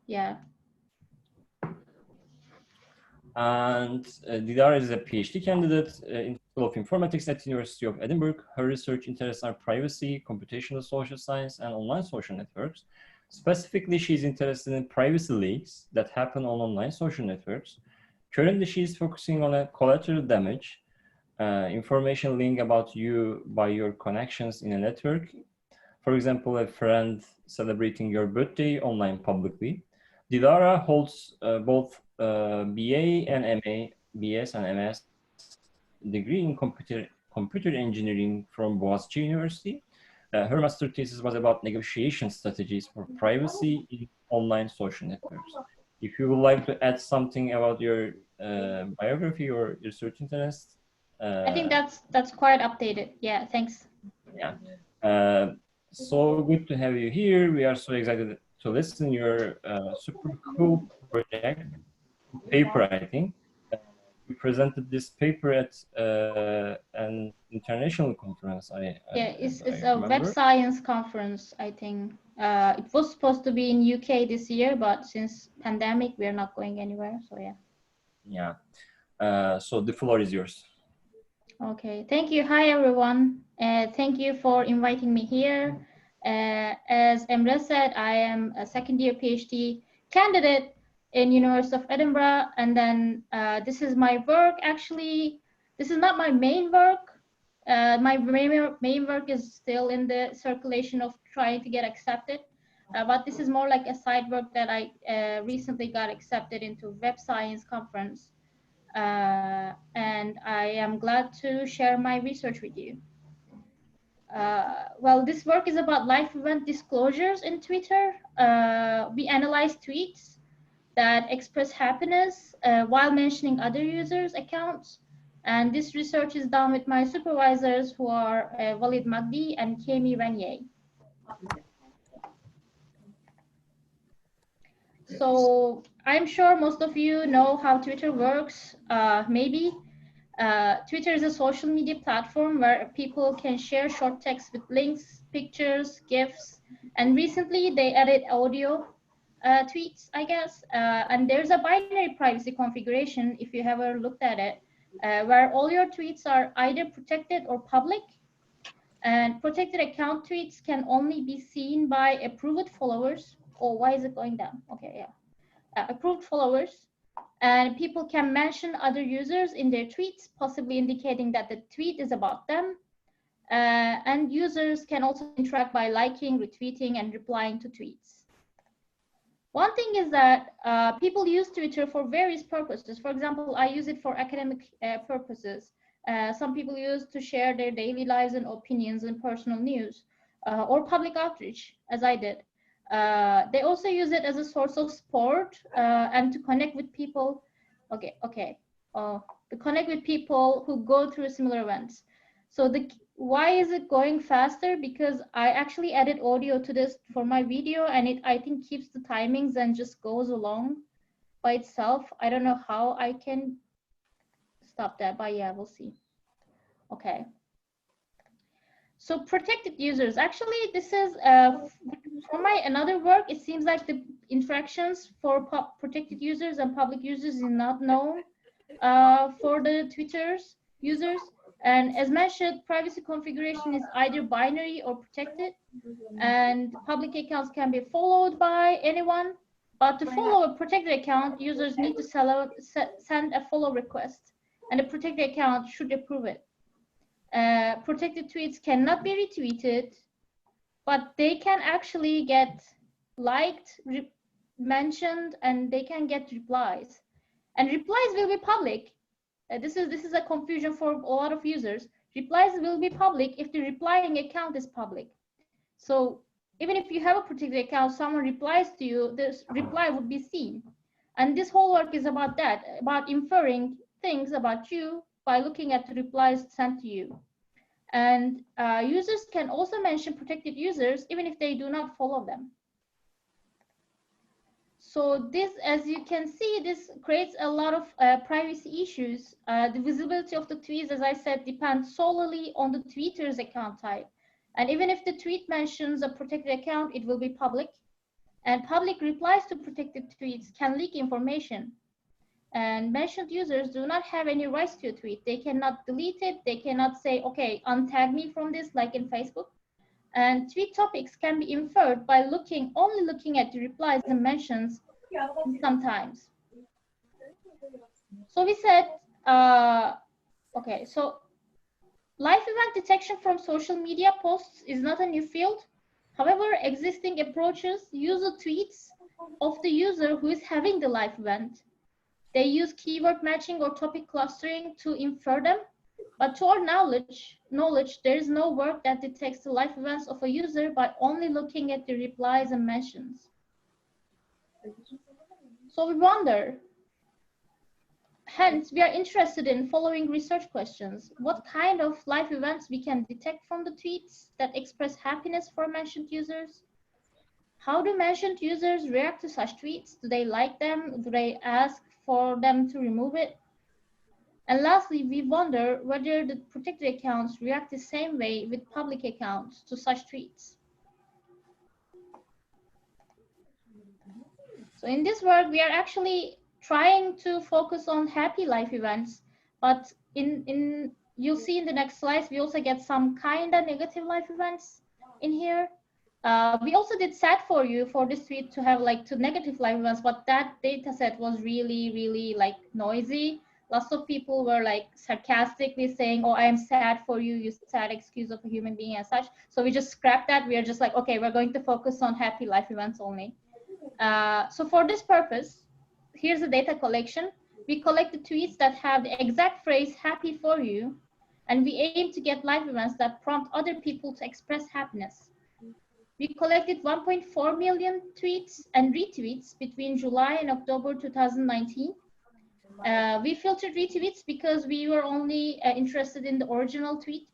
yeah. And Dilara is a PhD candidate in the School of Informatics at the University of Edinburgh. Her research interests are privacy, computational social science, and online social networks. Specifically, she's interested in privacy leaks that happen on online social networks. Currently, she's focusing on a collateral damage, information leaked about you by your connections in a network. For example, a friend celebrating your birthday online publicly. Dilara holds both BA and MA, BS and MS degree in computer engineering from Boğaziçi University. Her master thesis was about negotiation strategies for privacy in online social networks. If you would like to add something about your biography or research interest. I think that's quite updated. Yeah, thanks. Yeah. So good to have you here. We are so excited to listen your super cool project paper, I think. You presented this paper at an international conference. Yeah, it's a web science conference, I think. It was supposed to be in UK this year, but since pandemic, we are not going anywhere. So yeah. Yeah. So the floor is yours. Okay, thank you. Hi, everyone. Thank you for inviting me here. As Emre said, I am a second-year PhD candidate in University of Edinburgh, and then this is my work. Actually, this is not my main work. My main work is still in the circulation of trying to get accepted, but this is more like a side work that I recently got accepted into Web Science Conference. And I am glad to share my research with you. Well, this work is about live event disclosures in Twitter. We analyze tweets that express happiness while mentioning other users' accounts. And this research is done with my supervisors, who are Walid Magdi and Kemi Renier. So I'm sure most of you know how Twitter works, maybe. Twitter is a social media platform where people can share short text with links, pictures, GIFs, and recently they added audio tweets, I guess. And there's a binary privacy configuration, if you ever looked at it, where all your tweets are either protected or public. And protected account tweets can only be seen by approved followers. Oh, why is it going down? Okay, yeah. Approved followers. And people can mention other users in their tweets, possibly indicating that the tweet is about them. And users can also interact by liking, retweeting, and replying to tweets. One thing is that people use Twitter for various purposes. For example, I use it for academic purposes. Some people use to share their daily lives and opinions and personal news, or public outreach, as I did. They also use it as a source of support and to connect with people. To connect with people who go through similar events. So why is it going faster? Because I actually added audio to this for my video, and it, I think, keeps the timings and just goes along by itself. I don't know how I can stop that, but yeah, we'll see. Okay. So protected users, actually, this is for my another work. It seems like the interactions for protected users and public users is not known for the Twitter's users. And as mentioned, privacy configuration is either binary or protected, and public accounts can be followed by anyone. But to follow a protected account, users need to send a follow request, and a protected account should approve it. Protected tweets cannot be retweeted, but they can actually get liked, mentioned, and they can get replies. And replies will be public. This is a confusion for a lot of users. Replies will be public if the replying account is public. So even if you have a protected account, someone replies to you, this reply would be seen. And this whole work is about that, about inferring things about you by looking at the replies sent to you. And users can also mention protected users even if they do not follow them. So this, as you can see, this creates a lot of privacy issues. The visibility of the tweets, as I said, depends solely on the tweeter's account type. And even if the tweet mentions a protected account, it will be public. And public replies to protected tweets can leak information. And mentioned users do not have any rights to a tweet. They cannot delete it. They cannot say, okay, untag me from this, like in Facebook. And tweet topics can be inferred by only looking at the replies and mentions sometimes. So we said, okay, so live event detection from social media posts is not a new field. However, existing approaches use the tweets of the user who is having the live event. They use keyword matching or topic clustering to infer them. But to our knowledge, there is no work that detects the live events of a user by only looking at the replies and mentions. So we wonder, hence, we are interested in following research questions. What kind of live events we can detect from the tweets that express happiness for mentioned users? How do mentioned users react to such tweets? Do they like them? Do they ask for them to remove it? And lastly, we wonder whether the protected accounts react the same way with public accounts to such tweets. So in this work, we are actually trying to focus on happy life events, but you'll see in the next slides, we also get some kind of negative life events in here. We also did sad for you for this tweet to have like 2 negative life events, but that data set was really like noisy. Lots of people were like sarcastically saying, oh, I am sad for you, you sad excuse of a human being and such. So we just scrapped that. We are just like, okay, we're going to focus on happy life events only. So for this purpose, here's the data collection. We collect the tweets that have the exact phrase happy for you, and we aim to get live events that prompt other people to express happiness. We collected 1.4 million tweets and retweets between July and October 2019. We filtered retweets because we were only interested in the original tweet.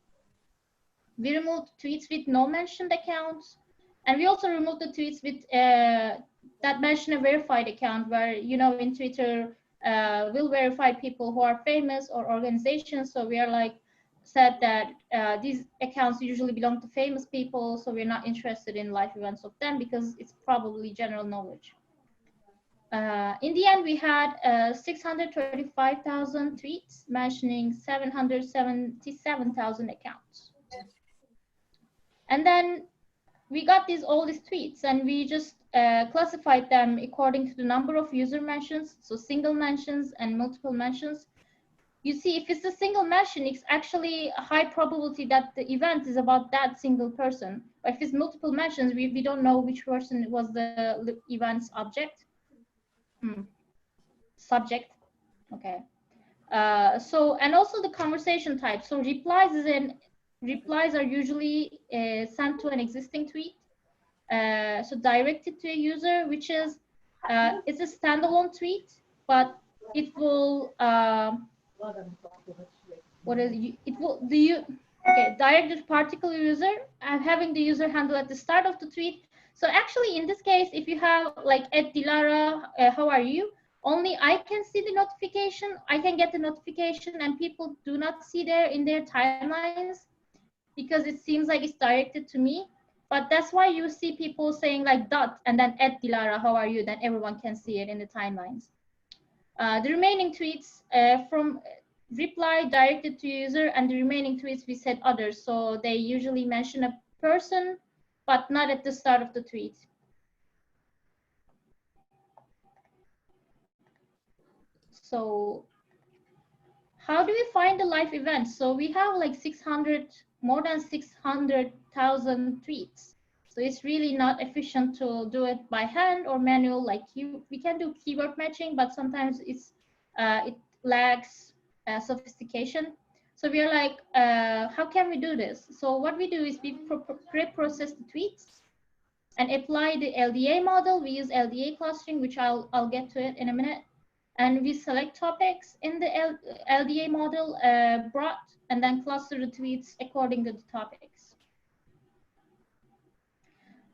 We removed tweets with no mentioned accounts, and we also removed the tweets with that mention a verified account, where, you know, in Twitter will verify people who are famous or organizations. So we are like said that these accounts usually belong to famous people, so we're not interested in live events of them because it's probably general knowledge. In the end, we had 635,000 tweets mentioning 777,000 accounts. And then we got all these tweets, and we just classified them according to the number of user mentions, so single mentions and multiple mentions. You see, if it's a single mention, it's actually a high probability that the event is about that single person. But if it's multiple mentions, we don't know which person was the event's object. Subject. Okay. So, and also the conversation type. So replies are usually sent to an existing tweet. So directed to a user, which is it's a standalone tweet, but it will directed to particular user and having the user handle at the start of the tweet. So actually, in this case, if you have like @Dilara, how are you? Only I can see the notification. I can get the notification, and people do not see there in their timelines because it seems like it's directed to me. But that's why you see people saying like dot and then @Dilara, how are you? Then everyone can see it in the timelines. The remaining tweets from reply directed to user, and the remaining tweets we said others. So they usually mention a person, but not at the start of the tweet. So how do we find the live events? So we have like more than 600,000 tweets. So it's really not efficient to do it by hand or manual. Like we can do keyword matching, but sometimes it lacks sophistication. So we are like, how can we do this? So what we do is we pre-process the tweets and apply the LDA model. We use LDA clustering, which I'll get to it in a minute. And we select topics in the LDA model brought, and then cluster the tweets according to the topics.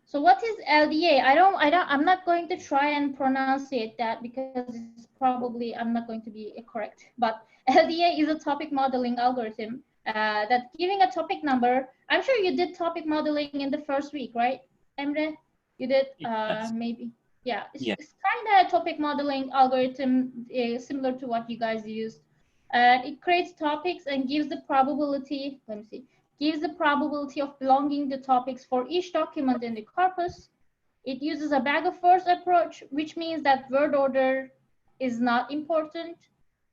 So what is LDA? I'm not going to try and pronunciate that because it's probably, I'm not going to be correct. But LDA is a topic modeling algorithm that giving a topic number. I'm sure you did topic modeling in the first week, right, Emre? You did Yes. maybe. Yeah, Yeah. it's kind of a topic modeling algorithm similar to what you guys used. It creates topics and gives the probability, let me see, gives the probability of belonging to topics for each document in the corpus. It uses a bag of words approach, which means that word order is not important.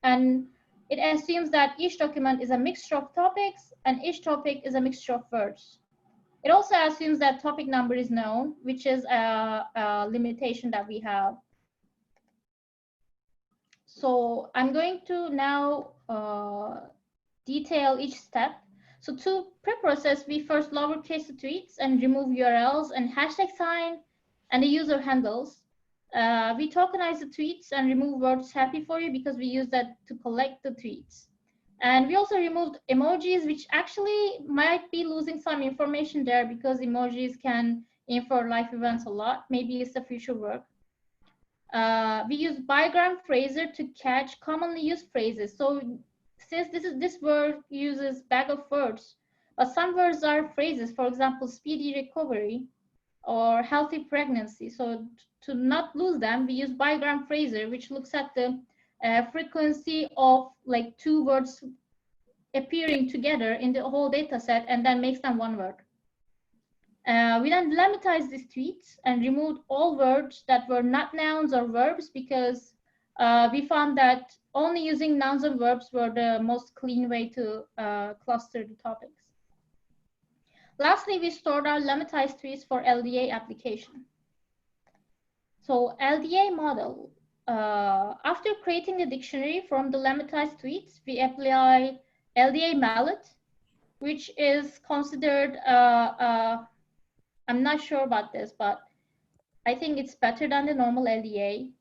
And it assumes that each document is a mixture of topics and each topic is a mixture of words. It also assumes that topic number is known, which is a limitation that we have. So I'm going to now detail each step. So to preprocess, we first lowercase the tweets and remove URLs and hashtag sign and the user handles. We tokenize the tweets and remove words happy for you because we use that to collect the tweets. And we also removed emojis, which actually might be losing some information there because emojis can infer live events a lot. Maybe it's a future work. We use bigram phraser to catch commonly used phrases. So since this word uses bag of words, but some words are phrases, for example, speedy recovery or healthy pregnancy. So to not lose them, we use bigram phraser, which looks at the frequency of like two words appearing together in the whole data set and then makes them one word. We then lemmatized these tweets and removed all words that were not nouns or verbs because we found that only using nouns and verbs were the most clean way to cluster the topics. Lastly, we stored our lemmatized tweets for LDA application. So LDA model, after creating the dictionary from the lemmatized tweets, we apply LDA mallet, which is considered, I'm not sure about this, but I think it's better than the normal LDA.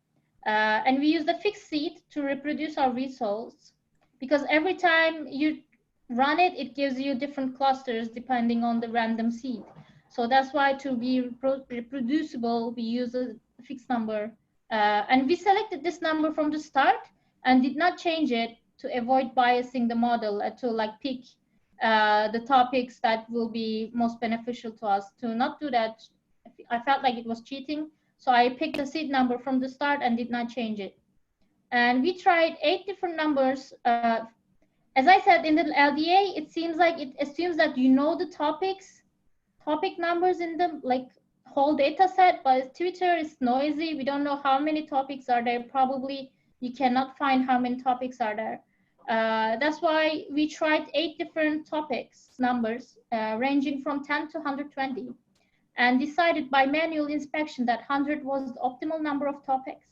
And we use the fixed seed to reproduce our results because every time you run it, it gives you different clusters depending on the random seed. So that's why to be reproducible, we use a fixed number. And we selected this number from the start and did not change it to avoid biasing the model to like pick the topics that will be most beneficial to us. To not do that, I felt like it was cheating. So I picked the seed number from the start and did not change it. And we tried 8 different numbers. As I said, in the LDA, it seems like it assumes that you know the topic numbers in the like whole data set, but Twitter is noisy. We don't know how many topics are there. Probably you cannot find how many topics are there. That's why we tried 8 different topics numbers ranging from 10 to 120 and decided by manual inspection that 100 was the optimal number of topics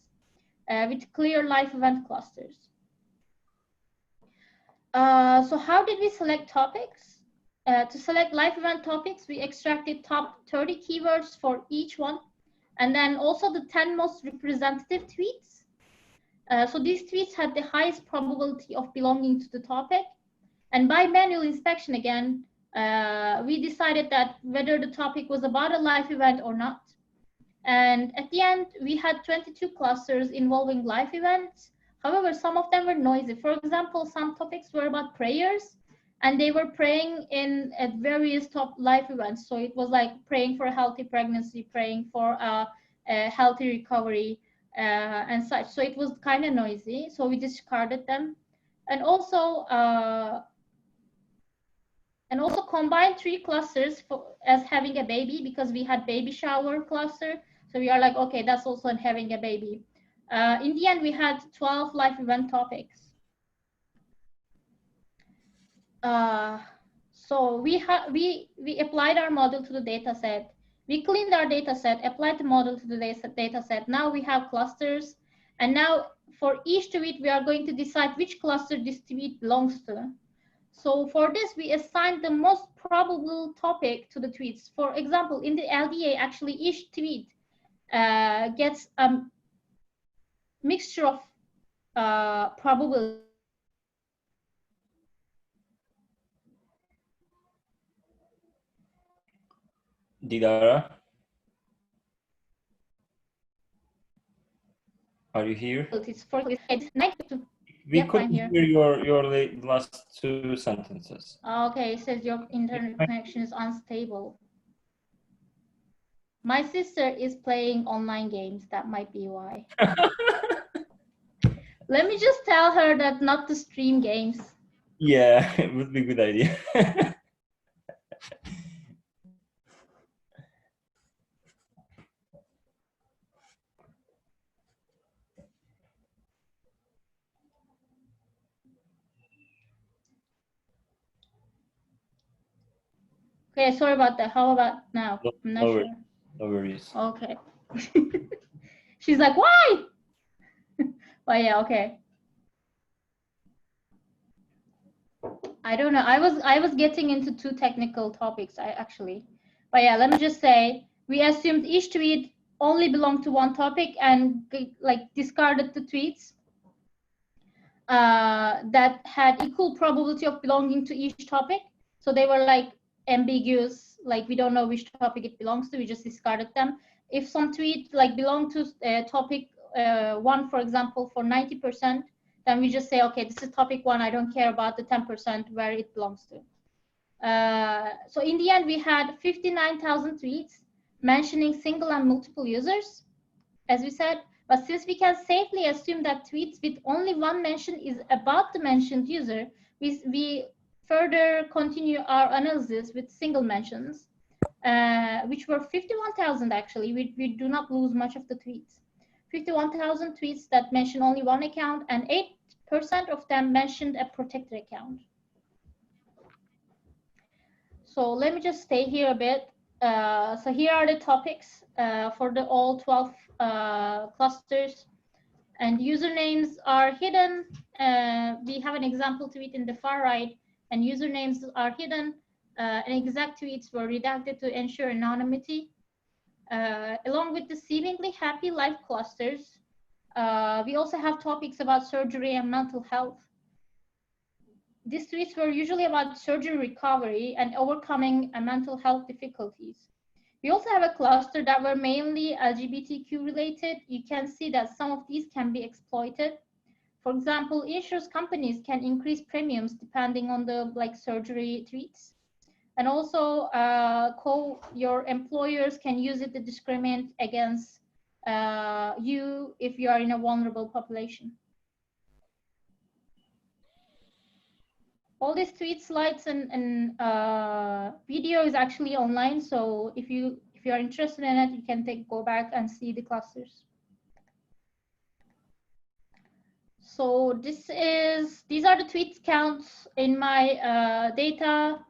with clear live event clusters. So how did we select topics? To select live event topics, we extracted top 30 keywords for each one, and then also the 10 most representative tweets. So these tweets had the highest probability of belonging to the topic. And by manual inspection again, we decided that whether the topic was about a live event or not. And at the end, we had 22 clusters involving live events. However, some of them were noisy. For example, some topics were about prayers, and they were praying at various top live events. So it was like praying for a healthy pregnancy, praying for a healthy recovery, and such. So it was kind of noisy. So we discarded them. And also combined 3 clusters as having a baby because we had baby shower cluster. So we are like, okay, that's also having a baby. In the end, we had 12 live event topics. So we applied our model to the data set. We cleaned our data set, applied the model to the data set. Now we have clusters. And now for each tweet, we are going to decide which cluster this tweet belongs to. So for this, we assigned the most probable topic to the tweets. For example, in the LDA, actually each tweet gets a mixture of probability. Dilara, are you here? It's for We couldn't hear your last 2 sentences. Okay, it says your internet connection is unstable. My sister is playing online games. That might be why. Let me just tell her that not to stream games. Yeah, it would be a good idea. Okay, sorry about that. How about now? I'm not sure. No worries. Okay. She's like, why? But yeah, okay. I don't know. I was getting into too technical topics, But yeah, let me just say, we assumed each tweet only belonged to one topic and like discarded the tweets that had equal probability of belonging to each topic. So they were like ambiguous, like we don't know which topic it belongs to, we just discarded them. If some tweet like belonged to topic 1, for example, for 90%, then we just say, okay, this is topic 1, I don't care about the 10% where it belongs to. So in the end, we had 59,000 tweets mentioning single and multiple users, as we said. But since we can safely assume that tweets with only one mention is about the mentioned user, we further continue our analysis with single mentions, which were 51,000 actually. We do not lose much of the tweets. 51,000 tweets that mention only one account, and 8% of them mentioned a protected account. So let me just stay here a bit. So here are the topics for the all 12 clusters, and usernames are hidden. We have an example tweet in the far right, and usernames are hidden. And exact tweets were redacted to ensure anonymity. Along with the seemingly happy life clusters, we also have topics about surgery and mental health. These tweets were usually about surgery recovery and overcoming mental health difficulties. We also have a cluster that were mainly LGBTQ related. You can see that some of these can be exploited. For example, insurance companies can increase premiums depending on the surgery tweets. And also your employers can use it to discriminate against you if you are in a vulnerable population. All these tweet slides and video is actually online. So if you are interested in it, you can go back and see the clusters. So these are the tweet counts in my data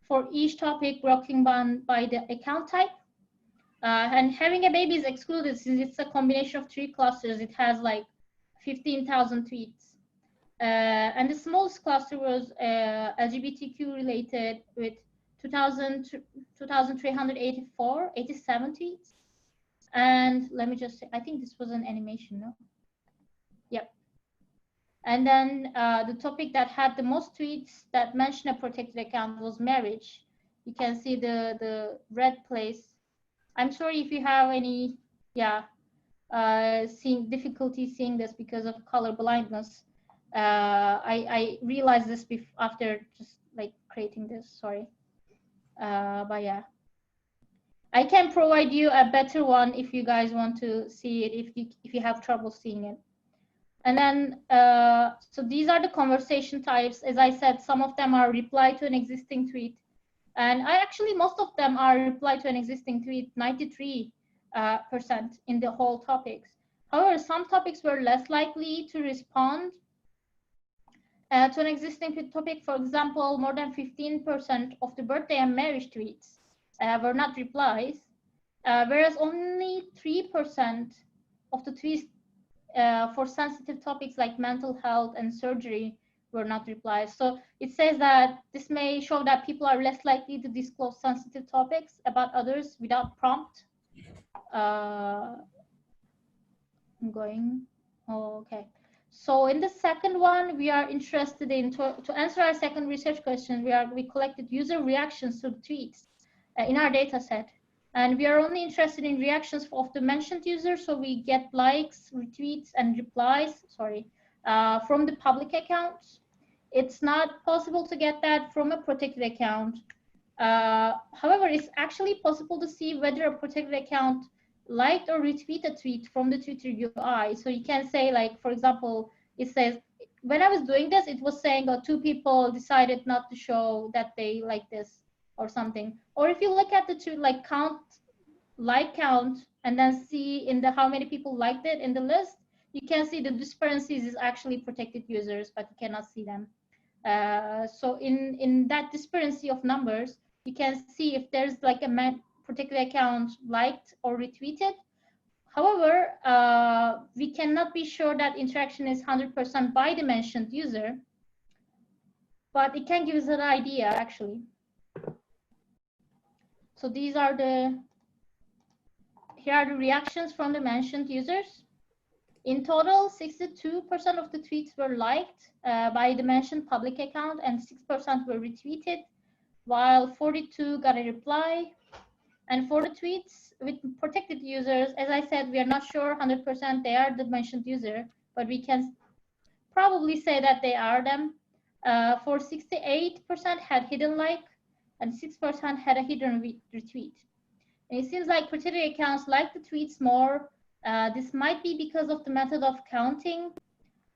for each topic broken by the account type. And having a baby is excluded since it's a combination of 3 clusters. It has like 15,000 tweets. And the smallest cluster was LGBTQ related with 2,387 tweets. And let me just say, I think this was an animation, no? Yep. And then the topic that had the most tweets that mentioned a protected account was marriage. You can see the red place. I'm sorry if you have any, seeing difficulty seeing this because of color blindness. I realized this after just creating this, sorry. But yeah, I can provide you a better one if you guys want to see it, if you have trouble seeing it. And then, so these are the conversation types. As I said, some of them are reply to an existing tweet. And most of them are reply to an existing tweet, 93% in the whole topics. However, some topics were less likely to respond to an existing topic. For example, more than 15% of the birthday and marriage tweets were not replies, whereas only 3% of the tweets for sensitive topics like mental health and surgery were not replies. So it says that this may show that people are less likely to disclose sensitive topics about others without prompt. I'm going, okay. So in the second one, we are interested in, to answer our second research question, we collected user reactions to the tweets in our data set. And we are only interested in reactions of the mentioned user. So we get likes, retweets, and replies, from the public accounts. It's not possible to get that from a protected account. However, it's actually possible to see whether a protected account liked or retweeted a tweet from the Twitter UI. So you can say, like, for example, it says, when I was doing this, it was saying, oh, 2 people decided not to show that they like this or something. Or if you look at the two, like, like count, and then see in the how many people liked it in the list, you can see the discrepancies is actually protected users, but you cannot see them. So in that discrepancy of numbers, you can see if there's like a particular account liked or retweeted. However, we cannot be sure that interaction is 100% by the mentioned user, but it can give us an idea actually. So these are here are the reactions from the mentioned users. In total, 62% of the tweets were liked by the mentioned public account and 6% were retweeted, while 42 got a reply. And for the tweets with protected users, as I said, we are not sure 100% they are the mentioned user, but we can probably say that they are them. For 68% had hidden like, and 6% had a hidden retweet. And it seems like protected accounts like the tweets more. This might be because of the method of counting,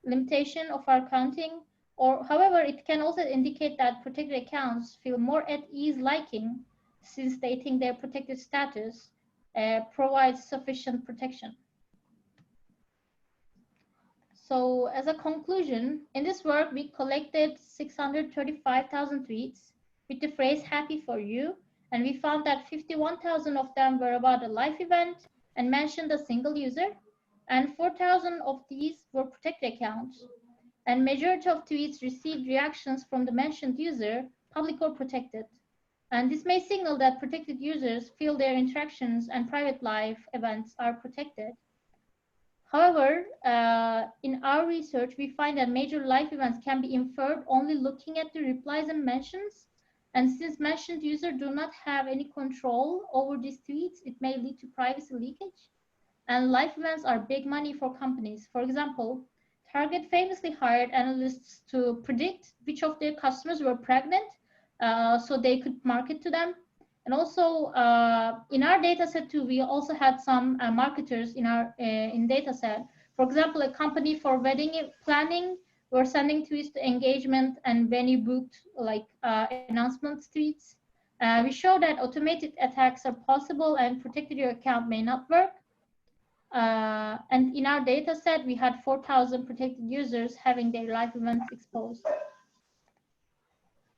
limitation of our counting, or however, it can also indicate that protected accounts feel more at ease liking, since they think their protected status provides sufficient protection. So as a conclusion, in this work, we collected 635,000 tweets with the phrase happy for you, and we found that 51,000 of them were about a live event and mentioned a single user, and 4,000 of these were protected accounts. And majority of tweets received reactions from the mentioned user, public or protected. And this may signal that protected users feel their interactions and private life events are protected. However, in our research, we find that major life events can be inferred only looking at the replies and mentions. And since mentioned users do not have any control over these tweets, it may lead to privacy leakage. And life events are big money for companies. For example, Target famously hired analysts to predict which of their customers were pregnant so they could market to them. And also in our data set too, we also had some marketers in our data set. For example, a company for wedding planning were sending tweets to engagement and venue booked like announcement tweets. We show that automated attacks are possible and protected your account may not work. And in our data set, we had 4,000 protected users having their live events exposed.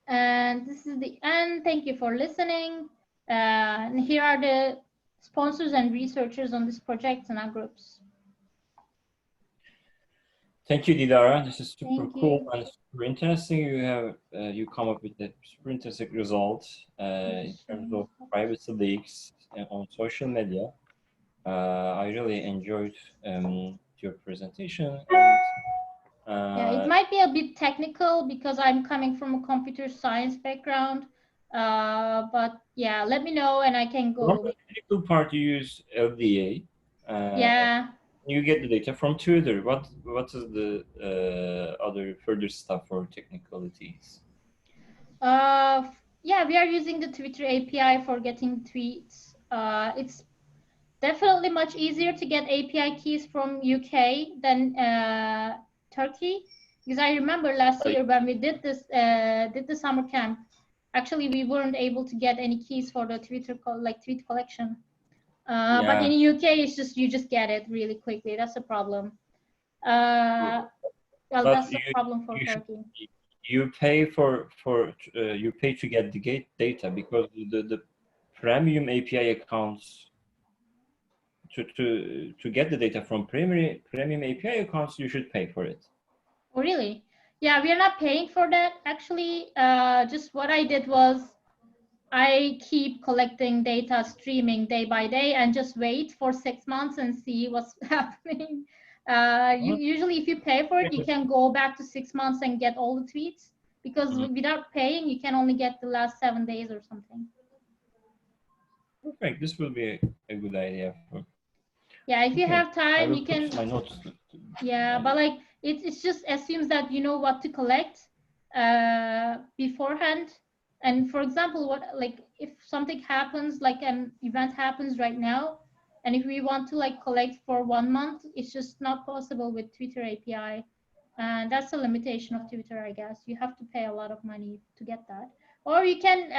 And this is the end. Thank you for listening. And here are the sponsors and researchers on this project and our groups. Thank you, Dilara. This is super cool and super interesting. You come up with a super interesting result in terms of privacy leaks on social media. I really enjoyed your presentation. Yeah, it might be a bit technical because I'm coming from a computer science background, but yeah, let me know and I can go. From the technical part, you use LDA. Yeah. You get the data from Twitter. What is the other further stuff for technicalities? Yeah, we are using the Twitter API for getting tweets. It's definitely much easier to get API keys from UK than Turkey, because I remember last year when we did this, did the summer camp, actually we weren't able to get any keys for the Twitter tweet collection. But in UK, it's just you just get it really quickly. That's a problem. Well, that's a problem for Turkey. You pay you pay to get the data because the premium API accounts. To get the data from premium API accounts, you should pay for it. Oh, really? Yeah, we are not paying for that. Actually, just what I did was I keep collecting data, streaming day by day, and just wait for 6 months and see what's happening. Usually, if you pay for it, you can go back to 6 months and get all the tweets, because without paying, you can only get the last 7 days or something. Perfect. This will be a good idea. Yeah, if you have time, you can. My notes. Yeah, but like it just assumes that you know what to collect beforehand. And for example, what, like if something happens, like an event happens right now, and if we want to like collect for 1 month, it's just not possible with Twitter API. And that's a limitation of Twitter, I guess. You have to pay a lot of money to get that. Or you can,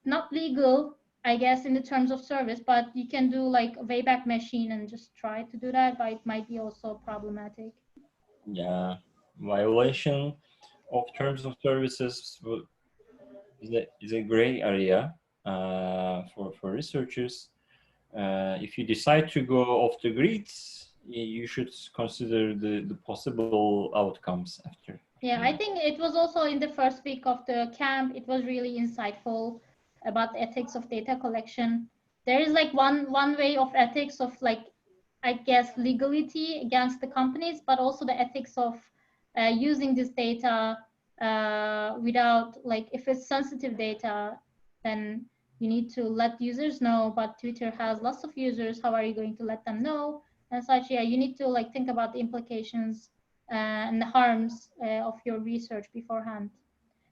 not legal, I guess, in the terms of service, but you can do like a Wayback Machine and just try to do that, but it might be also problematic. Yeah, violation of terms of services is a gray area for researchers. If you decide to go off the grid, you should consider the possible outcomes after. Yeah, I think it was also in the first week of the camp, it was really insightful about the ethics of data collection. There is like one way of ethics of like, I guess, legality against the companies, but also the ethics of using this data without, like, if it's sensitive data, then you need to let users know, but Twitter has lots of users. How are you going to let them know? And such, yeah, you need to like think about the implications and the harms of your research beforehand.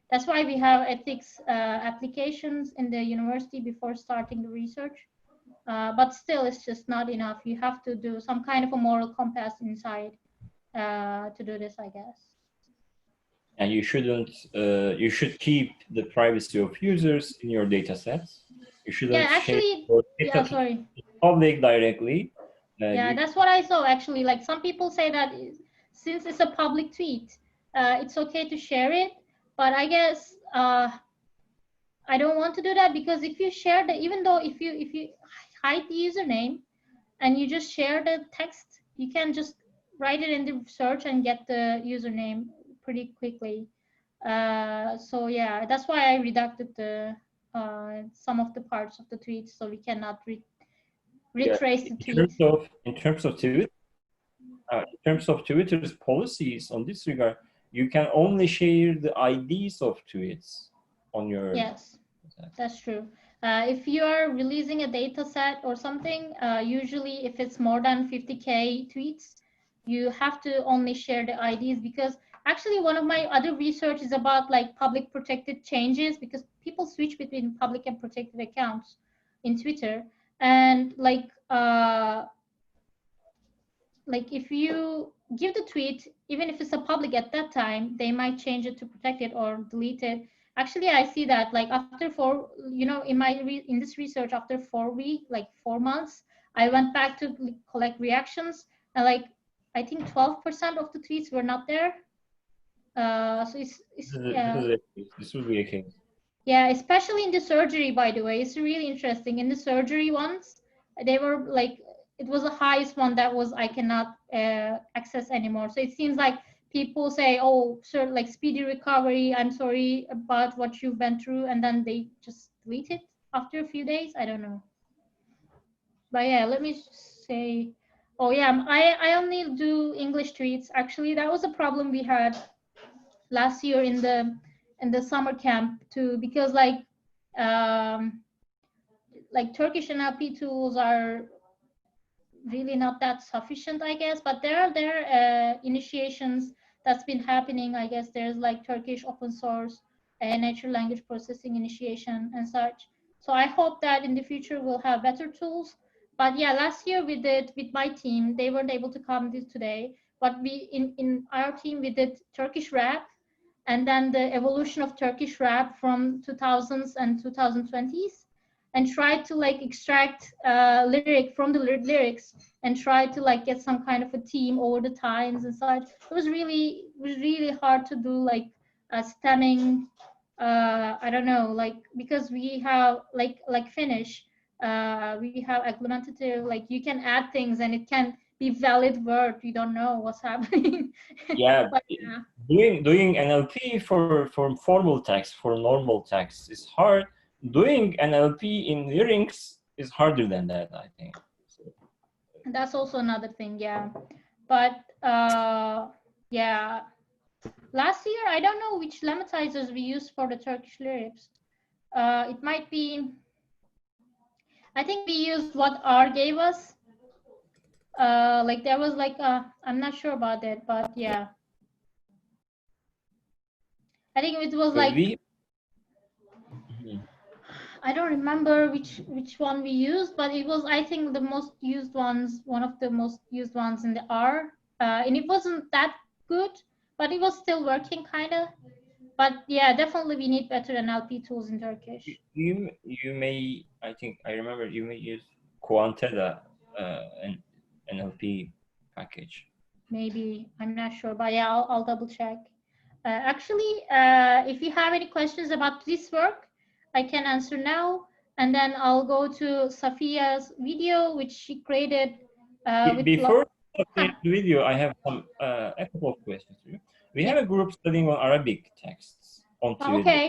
That's why we have ethics applications in the university before starting the research. But still, it's just not enough. You have to do some kind of a moral compass inside to do this, I guess. And you shouldn't, you should keep the privacy of users in your data sets. You shouldn't share your data to the public directly. Yeah, that's what I saw actually. Like some people say that since it's a public tweet, it's okay to share it. But I guess I don't want to do that, because if you share the, even though if you hide the username and you just share the text, you can just write it in the search and get the username pretty quickly. So yeah, that's why I reducted the some of the parts of the tweet, so we cannot retrace the tweet. In terms of Twitter's policies on this regard, you can only share the IDs of tweets on your. Yes, that's true. If you are releasing a data set or something, usually if it's more than 50K tweets, you have to only share the IDs, because actually one of my other research is about like public protected changes, because people switch between public and protected accounts in Twitter. And like if you give the tweet, even if it's a public at that time, they might change it to protect it or delete it. Actually, I see that like after in this research, after 4 weeks, like 4 months, I went back to collect reactions, and like I think 12% of the tweets were not there. So This will be a case. Yeah, especially in the surgery, by the way, it's really interesting. In the surgery ones, they were like, it was the highest one that was I cannot access anymore. So it seems like people say, oh, sir, like speedy recovery, I'm sorry about what you've been through, and then they just delete it after a few days. I don't know. But yeah, let me say, oh yeah, I only do English tweets. Actually, that was a problem we had last year in the summer camp too, because like Turkish NLP tools are really not that sufficient, I guess, but there are initiations that's been happening. I guess there's like Turkish open source natural language processing initiation and such. So I hope that in the future we'll have better tools. But yeah, last year we did with my team, they weren't able to come today, but we in our team we did Turkish rap, and then the evolution of Turkish rap from 2000s and 2020s, and try to like extract lyric from the lyrics and try to like get some kind of a theme over the times and such. It was really hard to do like stemming. I don't know, like because we have like Finnish, we have augmentative, like you can add things and it can be valid word. You don't know what's happening. Yeah, But, yeah. Doing NLP for formal text, for normal text is hard. Doing NLP in lyrics is harder than that, I think. So. That's also another thing, yeah. But yeah, last year I don't know which lemmatizers we used for the Turkish lyrics. It might be, I think we used what R gave us. Like there was like I'm not sure about that, but yeah. I think it was like I don't remember which one we used, but it was, I think, the most used ones, one of the most used ones in the R. And it wasn't that good, but it was still working kind of. But yeah, definitely we need better NLP tools in Turkish. You may, I think I remember you may use Quanteda, an NLP package. Maybe, I'm not sure, but yeah, I'll double check. Actually, if you have any questions about this work, I can answer now, and then I'll go to Safia's video, which she created. Before the video, I have a couple of questions for you. We have a group studying on Arabic texts on Twitter. Okay.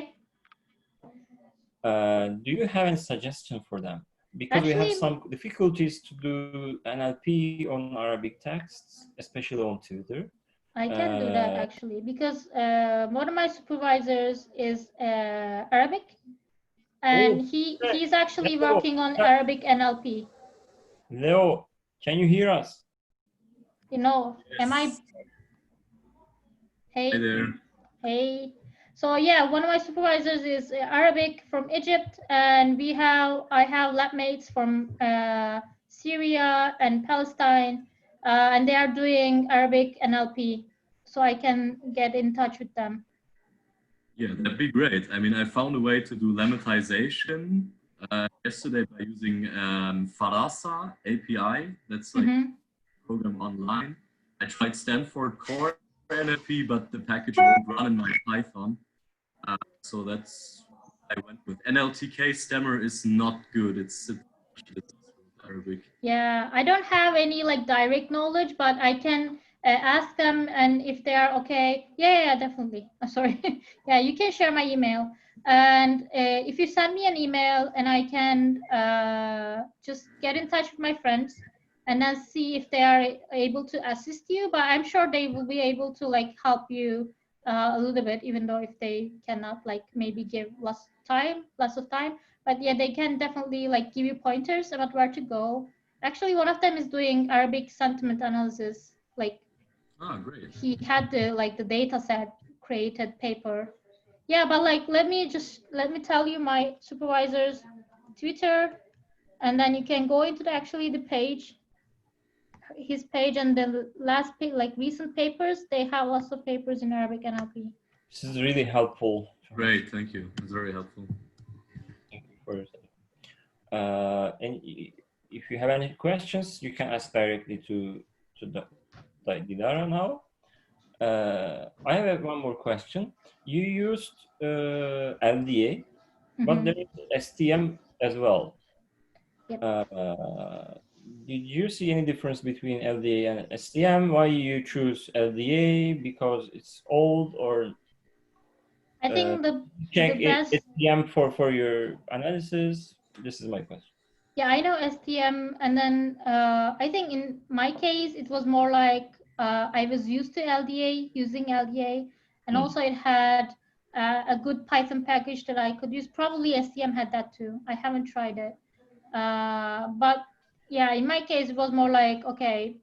Do you have any suggestion for them? Because actually, we have some difficulties to do NLP on Arabic texts, especially on Twitter. I can do that actually, because one of my supervisors is Arabic, and he's actually working on Arabic NLP. Leo, can you hear us? You know, yes. Am I? Hey. Hi there. Hey. So yeah, one of my supervisors is Arabic from Egypt, and I have lab mates from Syria and Palestine, and they are doing Arabic NLP, so I can get in touch with them. Yeah, that'd be great. I mean, I found a way to do lemmatization yesterday by using Farasa API. That's like a program online. I tried Stanford Core NLP, but the package won't run in my Python. So that's I went with. NLTK Stemmer is not good. It's Arabic. Yeah, I don't have any like direct knowledge, but I can ask them, and if they are okay, yeah, definitely. Sorry. Yeah, you can share my email, and if you send me an email, and I can just get in touch with my friends and then see if they are able to assist you. But I'm sure they will be able to like help you a little bit, even though if they cannot like maybe give less of time. But yeah, they can definitely like give you pointers about where to go. Actually, one of them is doing Arabic sentiment analysis. Like, great. He had the data set created paper. Yeah, but like let me tell you my supervisor's Twitter, and then you can go into the page, his page, and the last like recent papers. They have lots of papers in Arabic NLP. This is really helpful. Great, thank you. It's very helpful. Thank you for and if you have any questions, you can ask directly to Dilara now. I have one more question. You used LDA, but there is STM as well. Yep. Did you see any difference between LDA and STM? Why you choose LDA? Because it's old, or I think the best STM for your analysis? This is my question. Yeah, I know STM, and then I think in my case it was more like I was used to LDA, using LDA, and also it had a good Python package that I could use. Probably STM had that too. I haven't tried it. But yeah, in my case, it was more like, okay,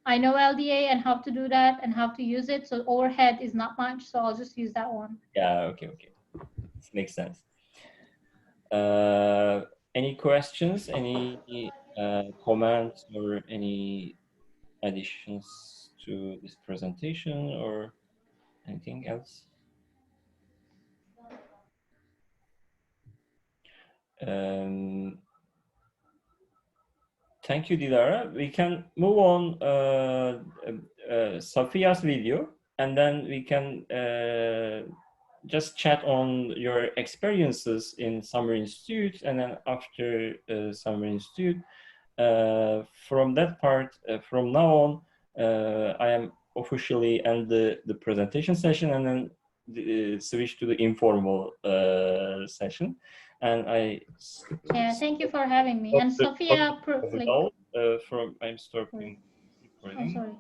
I know LDA and how to do that and how to use it. So overhead is not much, so I'll just use that one. Yeah, okay. This makes sense. Any questions, any comments, or any additions to this presentation, or anything else? Thank you, Dilara. We can move on Safia's video, and then we can just chat on your experiences in Summer Institute, and then after Summer Institute. From that part, from now on, I am officially end the presentation session, and then switch to the informal session. And thank you for having me. And Sofia, I'm stopping recording. Oh, sorry.